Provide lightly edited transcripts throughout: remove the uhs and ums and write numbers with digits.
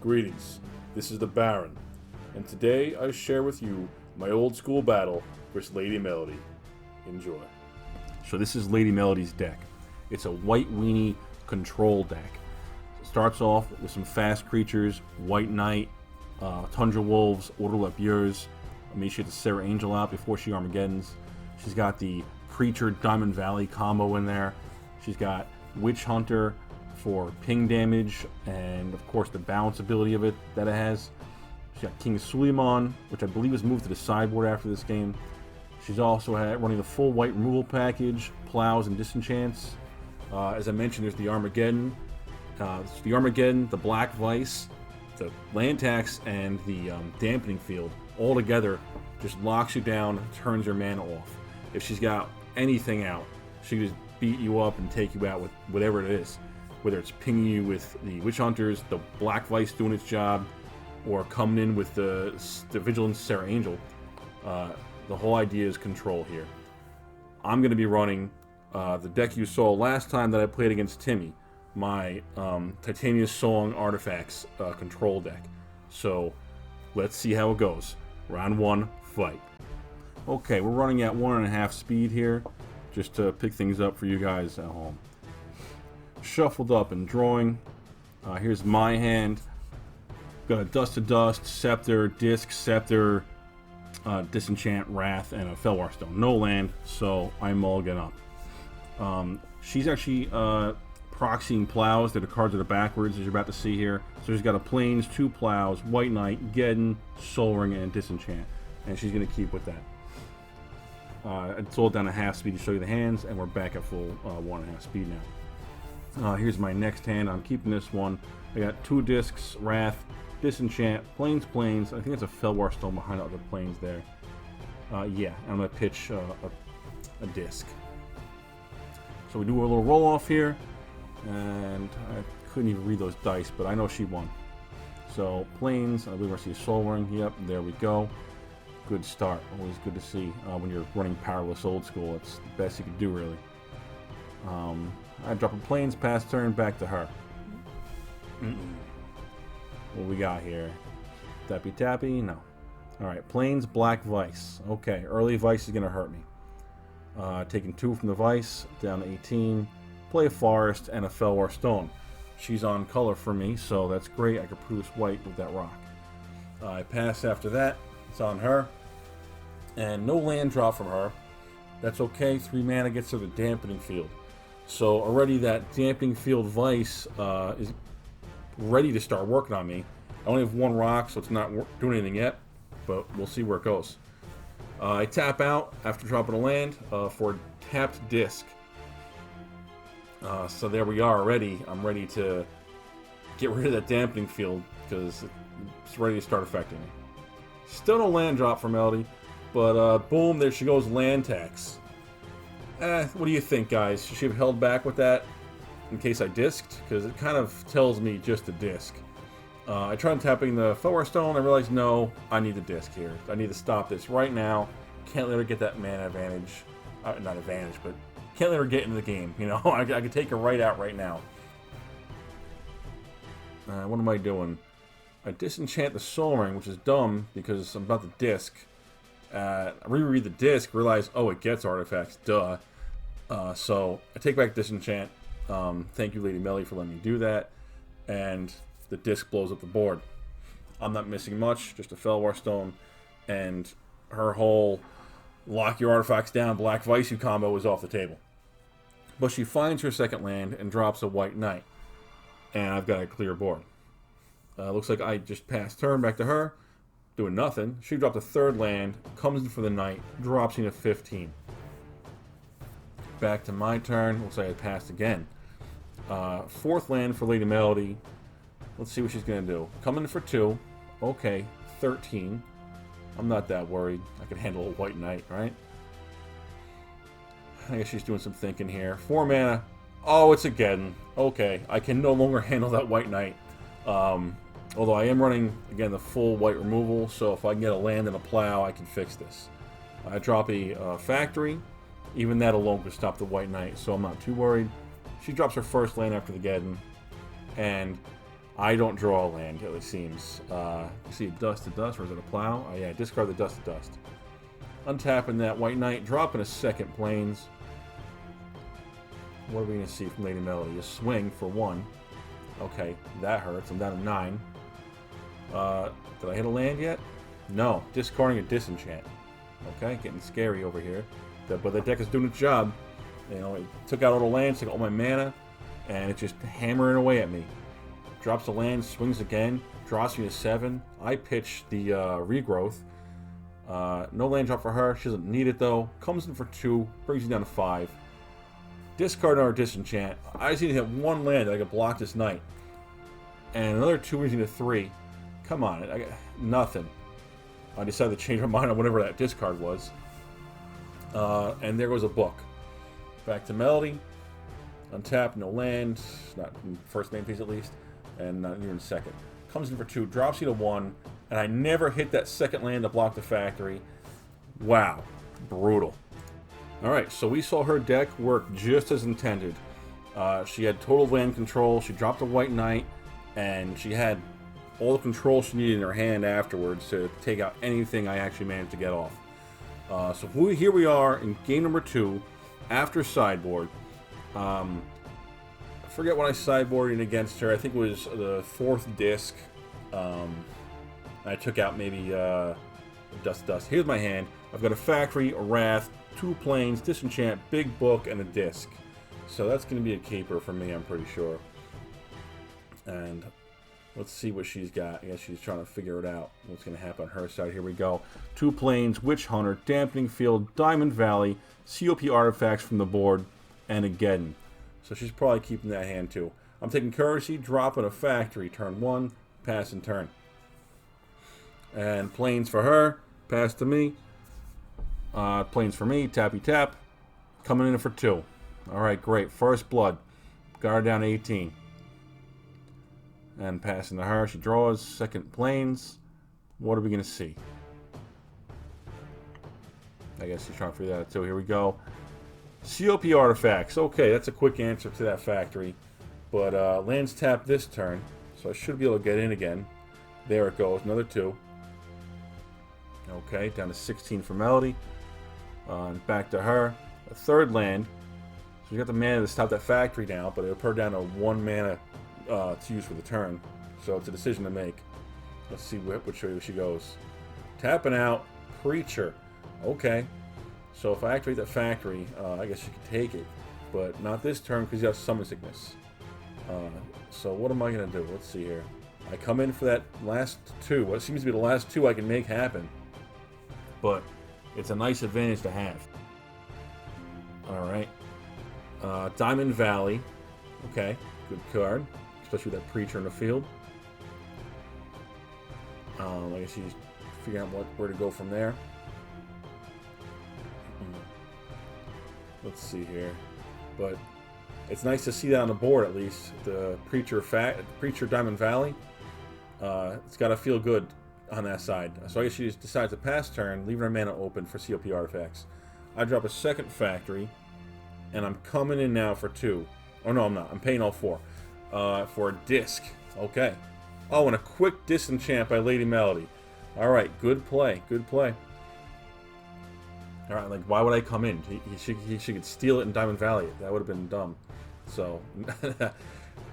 Greetings, this is the Baron, and today I share with you my old school battle versus Lady Melody. Enjoy. So this is Lady Melody's deck. It's a white weenie control deck. It starts off with some fast creatures, White Knight, Tundra Wolves, Order Yours. Make sure to Sarah Angel out before she Armageddons. She's got the Creature Diamond Valley combo in there. She's got Witch Hunter for ping damage, and of course the balance ability of it that it has. She's got King Suleiman, which I believe was moved to the sideboard after this game. She's also running the full white removal package, Plows and Disenchants. As I mentioned, there's the Armageddon. The Black Vice, the land tax, and the dampening field all together just locks you down, turns your mana off. If she's got anything out, she can just beat you up and take you out with whatever it is. Whether it's pinging you with the Witch Hunters, the Black Vice doing its job, or coming in with the Vigilance Sarah Angel. The whole idea is control here. I'm going to be running the deck you saw last time that I played against Timmy, my Titania Song Artifacts control deck. So let's see how it goes. Round 1, fight. Okay, we're running at 1.5 speed here, just to pick things up for you guys at home. Shuffled up and drawing. Here's my hand. Got a Dust to Dust, Scepter, Disc, Scepter, Disenchant, Wrath, and a Felwar Stone. No land, so I mulligan up. She's actually proxying Plows. They're the cards that are backwards, as you're about to see here. So she's got a Plains, 2 Plows, White Knight, Geddon, Soul Ring, and Disenchant. And she's going to keep with that. It's all down to half speed to show you the hands, and we're back at full 1.5 speed now. Here's my next hand. I'm keeping this one. I got 2 discs, Wrath, Disenchant, Plains. I think it's a Felwar Stone behind the other Plains there. Yeah, I'm going to pitch a disc. So we do a little roll off here, and I couldn't even read those dice, but I know she won. So Plains, I believe I see a Soul Ring. Yep, there we go. Good start. Always good to see when you're running Powerless Old School. It's the best you can do, really. I drop a Plains, pass turn, back to her. What we got here? Tappy tappy? No. Alright, Plains, Black Vice. Okay, early Vice is going to hurt me. Taking 2 from the Vice, down to 18. Play a Forest and a Felwar Stone. She's on color for me, so that's great. I can produce white with that rock. I pass after that. It's on her. And no land drop from her. That's okay. 3 mana gets her the Dampening Field. So already that Dampening Field Vice is ready to start working on me. I only have 1 rock, so it's not doing anything yet, but we'll see where it goes. I tap out after dropping a land for tapped disc. So there we are already. I'm ready to get rid of that Dampening Field because it's ready to start affecting me. Still no land drop for Melody, but boom, there she goes, land tax. What do you think, guys? Should she have held back with that in case I disked? Because it kind of tells me just to disc. I tried tapping the Felwar Stone. I realized, no, I need the disc here. I need to stop this right now. Can't let her get that mana advantage. Not advantage, but can't let her get into the game. You know, I could take her right out right now. What am I doing? I disenchant the Soul Ring, which is dumb because I'm about to disc. I reread the disc, realize, oh, it gets artifacts, duh. So I take back Disenchant. Thank you, Lady Melody, for letting me do that. And the disc blows up the board. I'm not missing much, just a Felwar Stone. And her whole lock your artifacts down, Black Vice combo is off the table. But she finds her second land and drops a White Knight. And I've got a clear board. Looks like I just passed turn back to her. Doing nothing. She dropped a 3rd land, comes in for the Knight, drops in a 15. Back to my turn. Looks like I passed again. 4th land for Lady Melody. Let's see what she's going to do. Coming in for 2. Okay, 13. I'm not that worried. I can handle a White Knight, right? I guess she's doing some thinking here. 4 mana. Oh, it's a Geddon. Okay, I can no longer handle that White Knight. Although I am running, again, the full white removal, so if I can get a land and a plow, I can fix this. I drop a factory. Even that alone could stop the White Knight, so I'm not too worried. She drops her first land after the Geddon, and I don't draw a land, it seems. You see dust to dust, or is it a plow? Oh yeah, discard the dust to dust. Untapping that White Knight, dropping a second Plains. What are we going to see from Lady Melody? A swing for 1. Okay, that hurts. I'm down to 9. Did I hit a land yet? No. Discarding a disenchant. Okay, getting scary over here. But the deck is doing its job. You know, it took out all the lands, took all my mana, and it's just hammering away at me. Drops a land, swings again, drops me to 7. I pitch the regrowth. No land drop for her. She doesn't need it though. Comes in for 2, brings me down to 5. Discard our disenchant. I just need to hit 1 land that I can block this night. And another 2 brings me to 3. Come on, I got nothing. I decided to change my mind on whatever that discard was. And there goes a book. Back to Melody. Untap, no land. Not in first main phase at least. And not even second. Comes in for 2, drops you to 1. And I never hit that second land to block the factory. Wow. Brutal. Alright, so we saw her deck work just as intended. She had total land control, she dropped a White Knight, and she had all the control she needed in her hand afterwards to take out anything I actually managed to get off. So here we are in game number 2, after sideboard. I forget what I sideboarded against her. I think it was the 4th disc. I took out maybe Dust. Here's my hand. I've got a Factory, a Wrath, 2 Plains, Disenchant, Big Book, and a Disc. So that's going to be a keeper for me, I'm pretty sure. And let's see what she's got. I guess she's trying to figure it out. What's going to happen on her side. Here we go. 2 Plains, Witch Hunter, Dampening Field, Diamond Valley, COP artifacts from the board, and a Geddon. So she's probably keeping that hand too. I'm taking Courtesy, dropping a Factory, turn 1, pass and turn. And Plains for her, pass to me. Plains for me, tappy tap. Coming in for 2. Alright, great. First blood. Got her down to 18. And passing to her, she draws. Second Plains. What are we going to see? I guess she's trying to figure that out too. Here we go. COP artifacts. Okay, that's a quick answer to that Factory. But lands tap this turn. So I should be able to get in again. There it goes. Another 2. Okay, down to 16 for Melody. And back to her. A 3rd land. So you got the mana to stop that Factory now, but it'll put her down to 1 mana to use for the turn. So it's a decision to make. Let's see which way she goes. Tapping out. Preacher. Okay. So if I activate that Factory, I guess you could take it. But not this turn because you have Summon Sickness. So what am I going to do? Let's see here. I come in for that last 2. What seems to be the last 2 I can make happen. But it's a nice advantage to have. Alright. Diamond Valley. Okay. Good card. Especially with that Preacher in the field. I guess she's figuring out where to go from there. Let's see here. But it's nice to see that on the board at least. The Preacher Diamond Valley. It's got to feel good on that side. So I guess she just decides to pass turn, leaving her mana open for COP artifacts. I drop a second Factory, and I'm coming in now for 2. Oh no, I'm not. I'm paying all 4 for a Disc. Okay. Oh, and a quick Disenchant by Lady Melody. All right, good play. Good play. All right, like why would I come in? She could steal it in Diamond Valley. That would have been dumb. So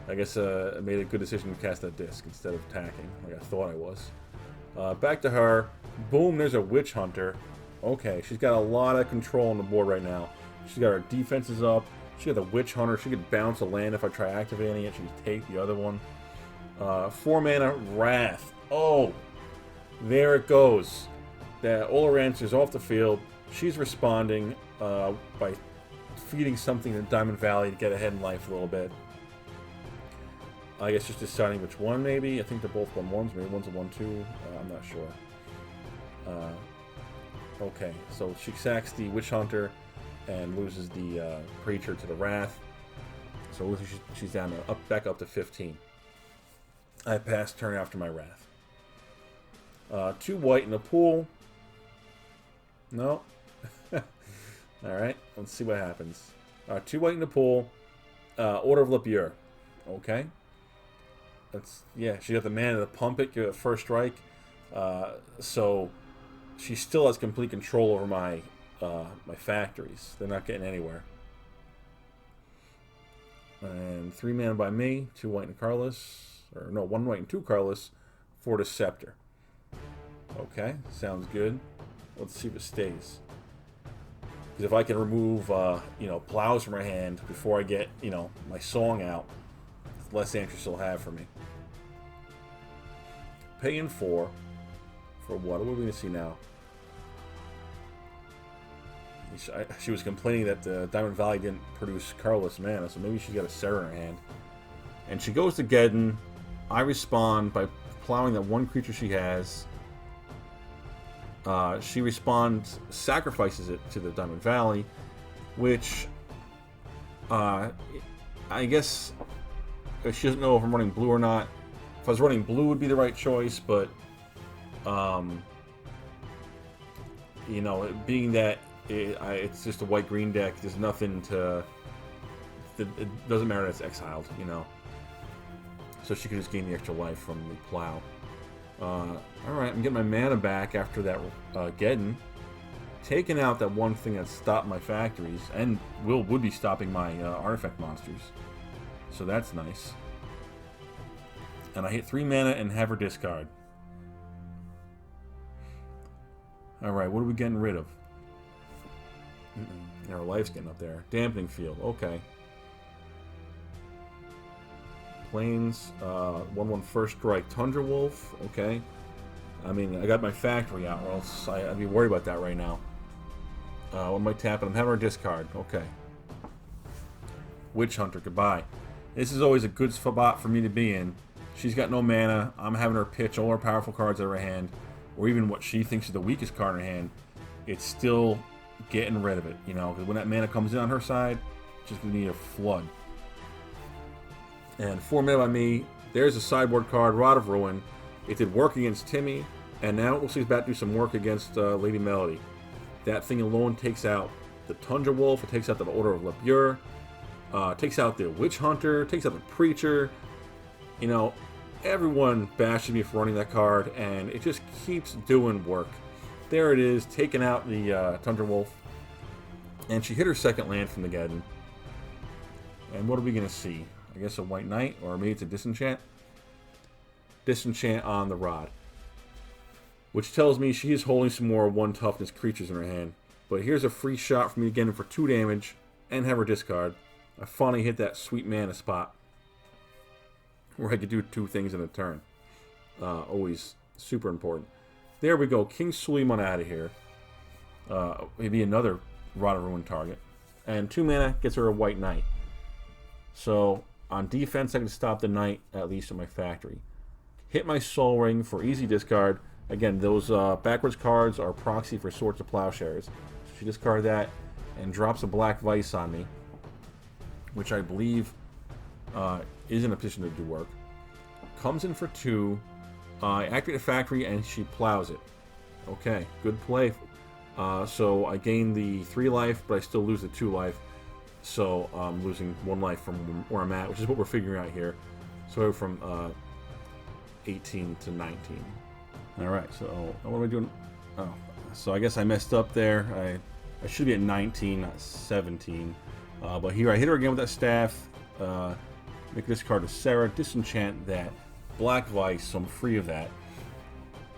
I guess I made a good decision to cast that Disc instead of attacking, like I thought I was. Back to her. Boom, there's a Witch Hunter. Okay, she's got a lot of control on the board right now. She's got her defenses up. She got the Witch Hunter. She could bounce a land if I try activating it. She could take the other one. 4 mana Wrath. Oh, there it goes. That Olorance is off the field. She's responding by feeding something to Diamond Valley to get ahead in life a little bit. I guess just deciding which one, maybe. I think they're both 1/1s. Maybe one's a 1/2. I'm not sure. Okay, so she sacks the Witch Hunter and loses the Preacher to the Wrath. So she's down to back up to 15. I pass turn after my Wrath. 2 white in the pool. No. Alright, let's see what happens. 2 white in the pool. Order of Lapierre. Okay. Yeah, she got the mana to pump it, give it first strike. So she still has complete control over my my factories. They're not getting anywhere. And 3 mana by me, 2 white and a colorless, or no, 1 white and 2 colorless for the scepter. Okay, sounds good. Let's see if it stays. Because if I can remove, plows from her hand before I get, my song out, less answers she'll have for me. Paying 4 for what? What are we going to see now? She was complaining that the Diamond Valley didn't produce colorless mana, so maybe she got a Serra in her hand. And she goes to Geddon. I respond by plowing that one creature she has. She responds, sacrifices it to the Diamond Valley, which I guess she doesn't know if I'm running blue or not. If I was running blue, would be the right choice, but being that it's just a white-green deck, there's nothing to. It doesn't matter that it's exiled, So she could just gain the extra life from the plow. Alright, I'm getting my mana back after that Geddon. Taking out that one thing that stopped my factories, and would be stopping my artifact monsters. So that's nice. And I hit 3 mana and have her discard. Alright, what are we getting rid of? Our life's getting up there. Dampening Field, okay. Plains, 1/1 first strike, Tundra Wolf, okay. I mean, I got my factory out, or else I'd be worried about that right now. What am I tapping? I'm having her discard, okay. Witch Hunter, goodbye. This is always a good spot for me to be in. She's got no mana. I'm having her pitch all her powerful cards out of her hand, or even what she thinks is the weakest card in her hand. It's still getting rid of it, because when that mana comes in on her side, just gonna need a flood. And 4 mana by me. There's a sideboard card, Rod of Ruin. It did work against Timmy, and now we'll see it's about to do some work against Lady Melody. That thing alone takes out the Tundra Wolf, it takes out the Order of Labure, takes out the Witch Hunter, takes out the Preacher. Everyone bashes me for running that card, and it just keeps doing work. There it is, taking out the Tundra Wolf. And she hit her second land from the Geddon. And what are we going to see? I guess a White Knight, or maybe it's a Disenchant. Disenchant on the Rod. Which tells me she is holding some more 1 toughness creatures in her hand. But here's a free shot for me to get in for 2 damage and have her discard. I finally hit that sweet mana spot where I could do 2 things in a turn. Always super important. There we go. King Suleiman out of here. Maybe another Rod of Ruin target. And 2 mana gets her a White Knight. So on defense, I can stop the Knight, at least in my factory. Hit my Soul Ring for easy discard. Again, those backwards cards are proxy for Swords of Plowshares. So she discards that and drops a Black Vice on me, which I believe is in a position to do work. Comes in for 2. I activate a factory and she plows it. Okay, good play. So I gain the 3 life, but I still lose the 2 life. So I'm losing 1 life from where I'm at, which is what we're figuring out here. So from 18 to 19. Alright, so what am I doing? Oh, so I guess I messed up there. I should be at 19, not 17. But here I hit her again with that staff. Make this card a Serra, disenchant that Black Vice, so I'm free of that.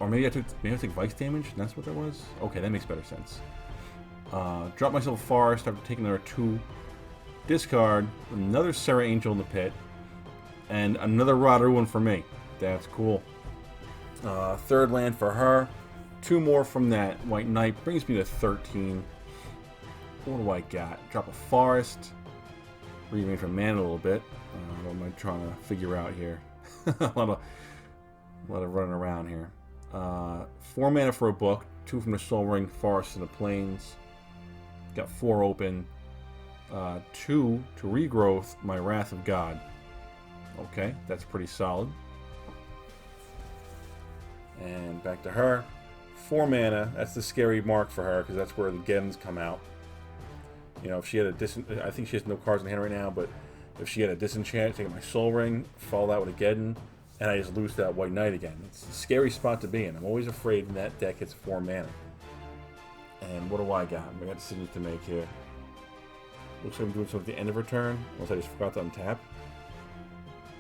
Or maybe I took Vice damage, and that's what that was? Okay, that makes better sense. Drop myself a Forest after taking another 2. Discard, another Serra Angel in the pit, and another Rod of Ruin for me. That's cool. 3rd land for her. 2 more from that White Knight. Brings me to 13. What do I got? Drop a Forest. Rearrange my mana a little bit. What am I trying to figure out here? a lot of running around here. 4 mana for a book. 2 from the Soul Ring, Forest, and the Plains. Got 4 open. 2 to regrowth my Wrath of God. Okay, that's pretty solid. And back to her. 4 mana. That's the scary mark for her, because that's where the Geddons come out. If she had a I think she has no cards in hand right now, but if she had a Disenchant, take my Soul Ring, follow that with a Geddon, and I just lose that White Knight again. It's a scary spot to be in. I'm always afraid when that deck hits 4 mana. And what do I got? I got decisions to make here. Looks like I'm doing something at the end of her turn, unless I just forgot to untap.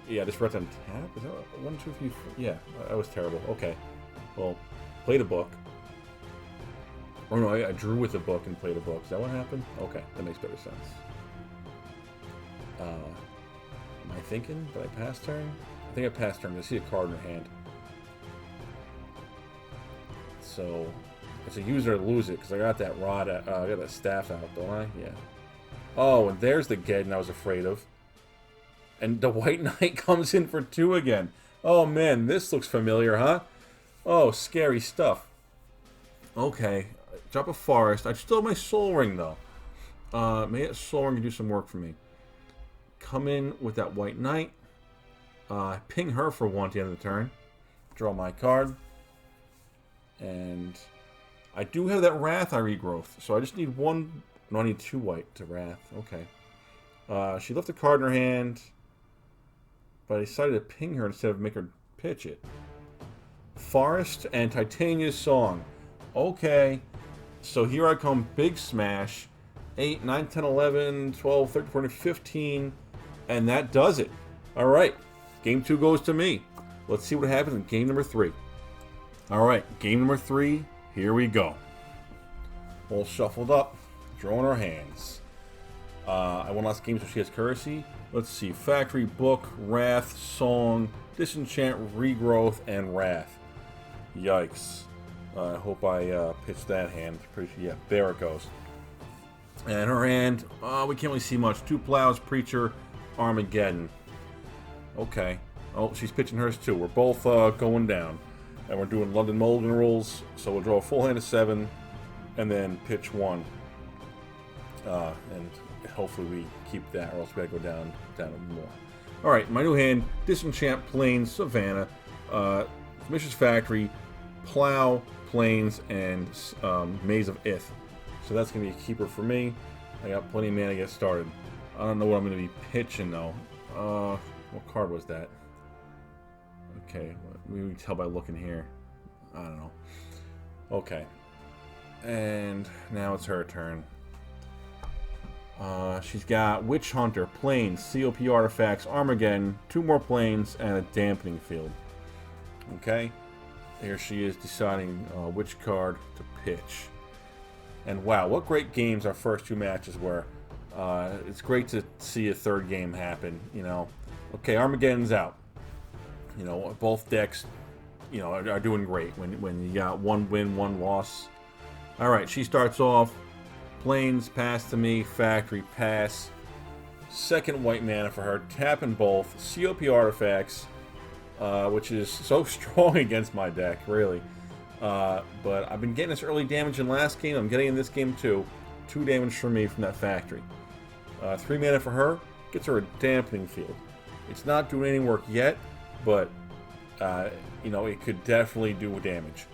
Yeah, I just forgot to untap? Is that 1, 2, 3, 4? Yeah, that was terrible. Okay. Well, play the book. Oh no, I drew with the book and played the book. Is that what happened? Okay, that makes better sense. Am I thinking? Did I pass turn? I think I passed turn. I see a card in her hand. So, it's a use it or lose it, because I got that rod, I got that staff out, don't I? Yeah. Oh, and there's the Geddon I was afraid of. And the White Knight comes in for 2 again. Oh man, this looks familiar, huh? Oh, scary stuff. Okay, drop a forest. I still have my Soul Ring, though. Maybe that Soul Ring can do some work for me. Come in with that White Knight. Ping her for 1 at the end of the turn. Draw my card. And I do have that Wrath I regrowth, so I just need 1. No, I need 2 white to Wrath. Okay. She left a card in her hand, but I decided to ping her instead of make her pitch it. Forest and Titania's Song. Okay. So here I come, big smash. 8, 9, 10, 11, 12, 13, 14, 15. And that does it. Alright. Game 2 goes to me. Let's see what happens in game number 3. Alright, game number 3. Here we go. All shuffled up. Drawing our hands. I won last game, so she has Courtesy. Let's see. Factory, Book, Wrath, Song, Disenchant, Regrowth, and Wrath. Yikes. I hope I pitched that hand. Pretty sure, yeah, there it goes. And her hand, we can't really see much. 2 Plows, Preacher, Armageddon. Okay. Oh, she's pitching hers too. We're both going down. And we're doing London Mulligan rules. So we'll draw a full hand of 7 and then pitch 1. And hopefully we keep that, or else we gotta go down more. Alright, my new hand, Disenchant, Plains, Savannah, Mishra's Factory, Plow, Plains, and Maze of Ith. So that's going to be a keeper for me. I got plenty of mana to get started. I don't know what I'm going to be pitching, though. What card was that? Okay, we can tell by looking here. I don't know. Okay. And now it's her turn. She's got Witch Hunter, Plains, COP Artifacts, Armageddon, 2 more Plains, and a Dampening Field. Okay. Here she is deciding which card to pitch. And wow, what great games our first 2 matches were. It's great to see a 3rd game happen, you know. Okay, Armageddon's out. You know, both decks, you know, are doing great when you got 1 win, 1 loss. Alright, she starts off. Plains, pass to me. Factory, pass. 2nd white mana for her. Tapping both. COP Artifacts, which is so strong against my deck, really. But I've been getting this early damage in last game. I'm getting in this game too. 2 damage for me from that Factory. 3 mana for her. Gets her a Dampening Field. It's not doing any work yet, but you know, it could definitely do damage.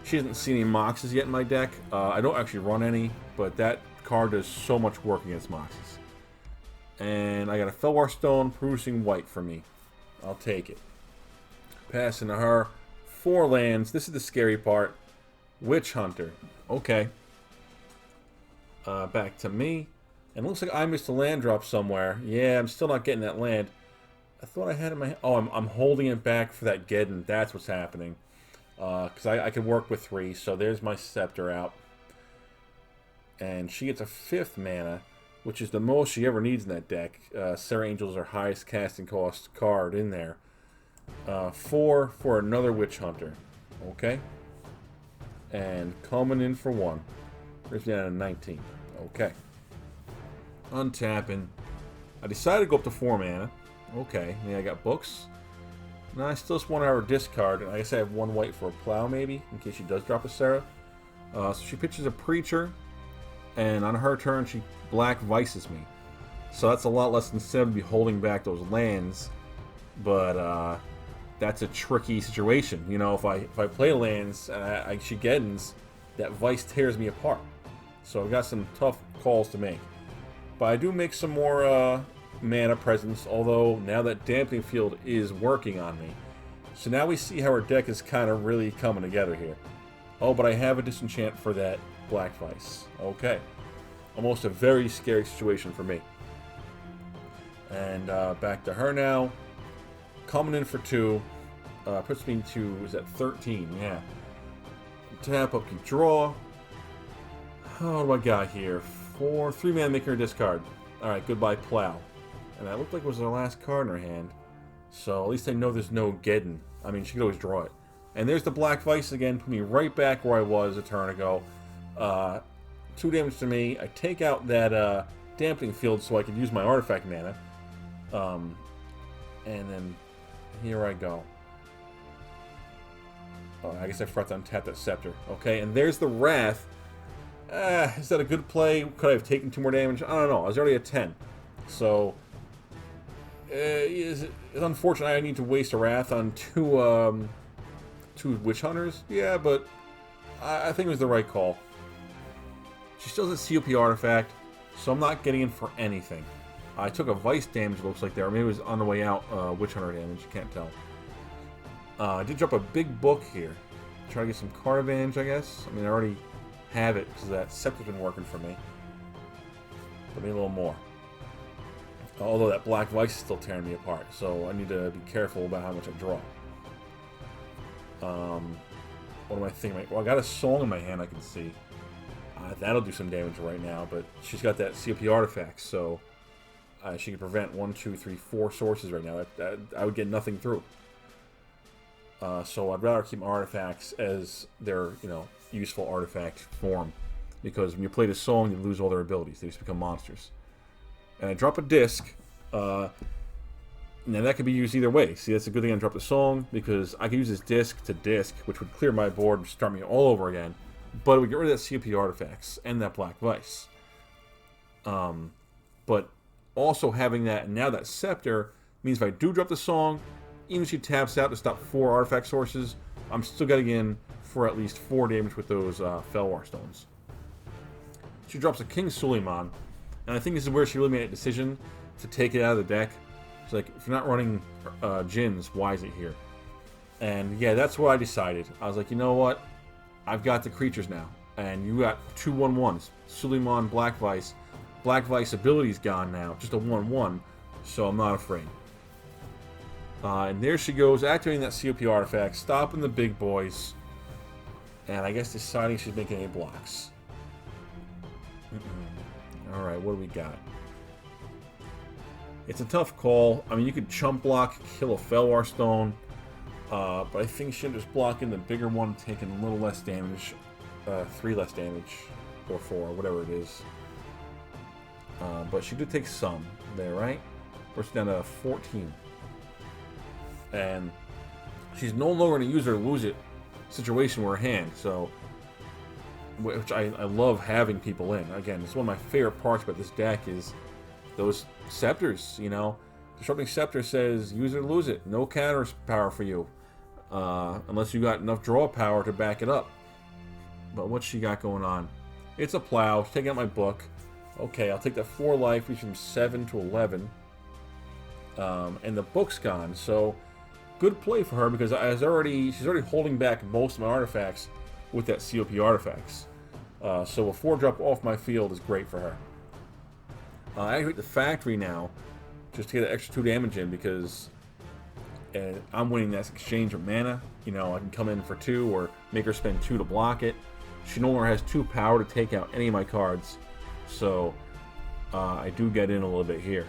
She hasn't seen any Moxes yet in my deck. I don't actually run any, but that card does so much work against Moxes. And I got a Felwar Stone producing white for me. I'll take it. Passing to her. 4 lands. This is the scary part. Witch Hunter. Okay. Back to me. And it looks like I missed a land drop somewhere. Yeah, I'm still not getting that land. I thought I had it in my hand. Oh, I'm holding it back for that Geddon. That's what's happening. Because I can work with 3. So there's my Scepter out. And she gets a 5th mana, which is the most she ever needs in that deck. Serra Angel's her highest casting cost card in there. 4 for another Witch Hunter. Okay. And coming in for 1. Brings me down to 19. Okay. Untapping. I decided to go up to 4 mana. Okay. Yeah, I got books. No, I still just want our discard. I guess I have 1 white for a Plow, maybe, in case she does drop a Serra. So she pitches a Preacher. And on her turn, she black vices me. So that's a lot less than 7 to be holding back those lands. But that's a tricky situation. You know, if I play lands and she Geddons, that vice tears me apart. So I've got some tough calls to make. But I do make some more mana presence, although now that Dampening Field is working on me. So now we see how our deck is kind of really coming together here. Oh, but I have a disenchant for that Black Vice. Okay. Almost a very scary situation for me. And back to her now. Coming in for 2. Puts me to, is that 13? Yeah. Tap, upkeep, draw. Oh, what do I got here? 4, 3 mana, make her discard. Alright, goodbye, Plow. And that looked like it was our last card in her hand. So at least I know there's no Geddon. I mean, she could always draw it. And there's the Black Vice again, put me right back where I was a turn ago. 2 damage to me. I take out that Dampening Field so I can use my artifact mana. And then here I go. Oh, I guess I forgot to untap that Scepter. Okay, and there's the Wrath. Is that a good play? Could I have taken 2 more damage? I don't know. I was already at 10. So, it's unfortunate I need to waste a Wrath on 2 Witch Hunters. Yeah, but I think it was the right call. She still has a COP artifact, so I'm not getting in for anything. I took a Vice damage, it looks like there. Maybe it was on the way out, Witch Hunter damage. You can't tell. I did drop a big book here. Try to get some card advantage, I guess. I mean, I already have it because that Scepter's been working for me. But maybe a little more. Although that Black Vice is still tearing me apart, so I need to be careful about how much I draw. What am I thinking? Well, I got a Song in my hand I can see. That'll do some damage right now, but she's got that COP artifact, so she can prevent 1, 2, 3, 4 sources right now. I would get nothing through. So I'd rather keep my artifacts as their, useful artifact form, because when you play the Song, you lose all their abilities. They just become monsters. And I drop a disc. Now that could be used either way. See, that's a good thing I dropped the Song, because I could use this disc to disc, which would clear my board and start me all over again. But it would get rid of that COP artifacts and that Black Vice. But also having that, and now that Scepter, means if I do drop the Song, even if she taps out to stop 4 artifact sources, I'm still getting in for at least 4 damage with those Felwar Stones. She drops a King Suleiman, and I think this is where she really made a decision to take it out of the deck. She's like, if you're not running Djinns, why is it here? And yeah, that's what I decided. I was like, you know what? I've got the creatures now, and you got 2 1/1s. Suleiman, Black Vice. Black Vice ability's gone now, just a 1/1, so I'm not afraid. And there she goes, activating that COP artifact, stopping the big boys, and I guess deciding she's making any blocks. Alright, what do we got? It's a tough call. I mean, you could chump block, kill a Felwar Stone, but I think she'll just block in the bigger one, taking a little less damage, 3 less damage, or 4, whatever it is. But she did take some there, right? We're down to 14. And she's no longer in a use it or lose it situation with her hand, so which I love having people in. Again, it's one of my favorite parts about this deck is those Scepters, Disrupting Scepter says use it or lose it. No counter power for you. Unless you got enough draw power to back it up. But what's she got going on? It's a Plow. She's taking out my book. Okay, I'll take that 4 life, reach from 7 to 11. And the book's gone, so good play for her because she's already holding back most of my artifacts with that COP artifacts. So a 4-drop off my field is great for her. I activate the Factory now just to get an extra 2 damage in because I'm winning that exchange of mana. I can come in for 2 or make her spend 2 to block it. She no longer has 2 power to take out any of my cards. So I do get in a little bit here.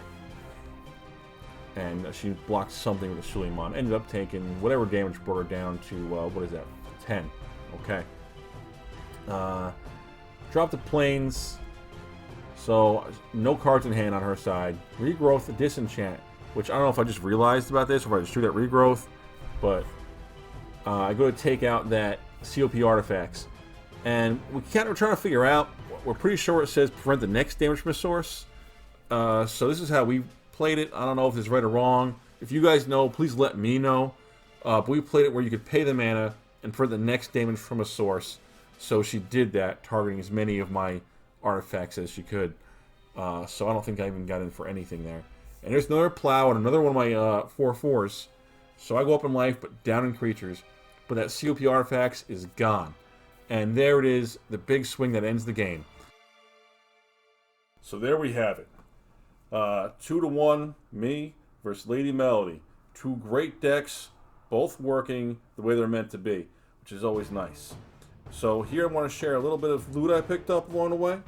And she blocked something with the Suleiman. Ended up taking whatever damage brought her down to, what is that, 10. Okay. Drop the Plains. So, no cards in hand on her side. Regrowth, Disenchant, which I don't know if I just realized about this or if I just threw that Regrowth. But I go to take out that COP artifacts. And we're trying to figure out, we're pretty sure it says prevent the next damage from a source. So this is how we played it. I don't know if it's right or wrong. If you guys know, please let me know. But we played it where you could pay the mana and prevent the next damage from a source. So she did that, targeting as many of my artifacts as she could. So I don't think I even got in for anything there. And here's another plow and another one of my 4/4s. So I go up in life, but down in creatures. But that COP artifacts is gone. And there it is, the big swing that ends the game. So there we have it. 2-1, me versus Lady Melody. Two great decks, both working the way they're meant to be, which is always nice. So here I want to share a little bit of loot I picked up along the way.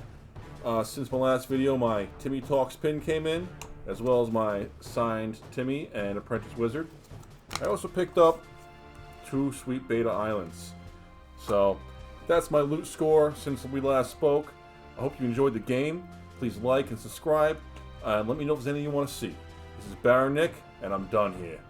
Since my last video, my Timmy Talks pin came in, as well as my signed Timmy and Apprentice Wizard. I also picked up 2 Sweet Beta Islands. So that's my loot score since we last spoke. I hope you enjoyed the game. Please like and subscribe. Let me know if there's anything you want to see. This is Baron Nick, and I'm done here.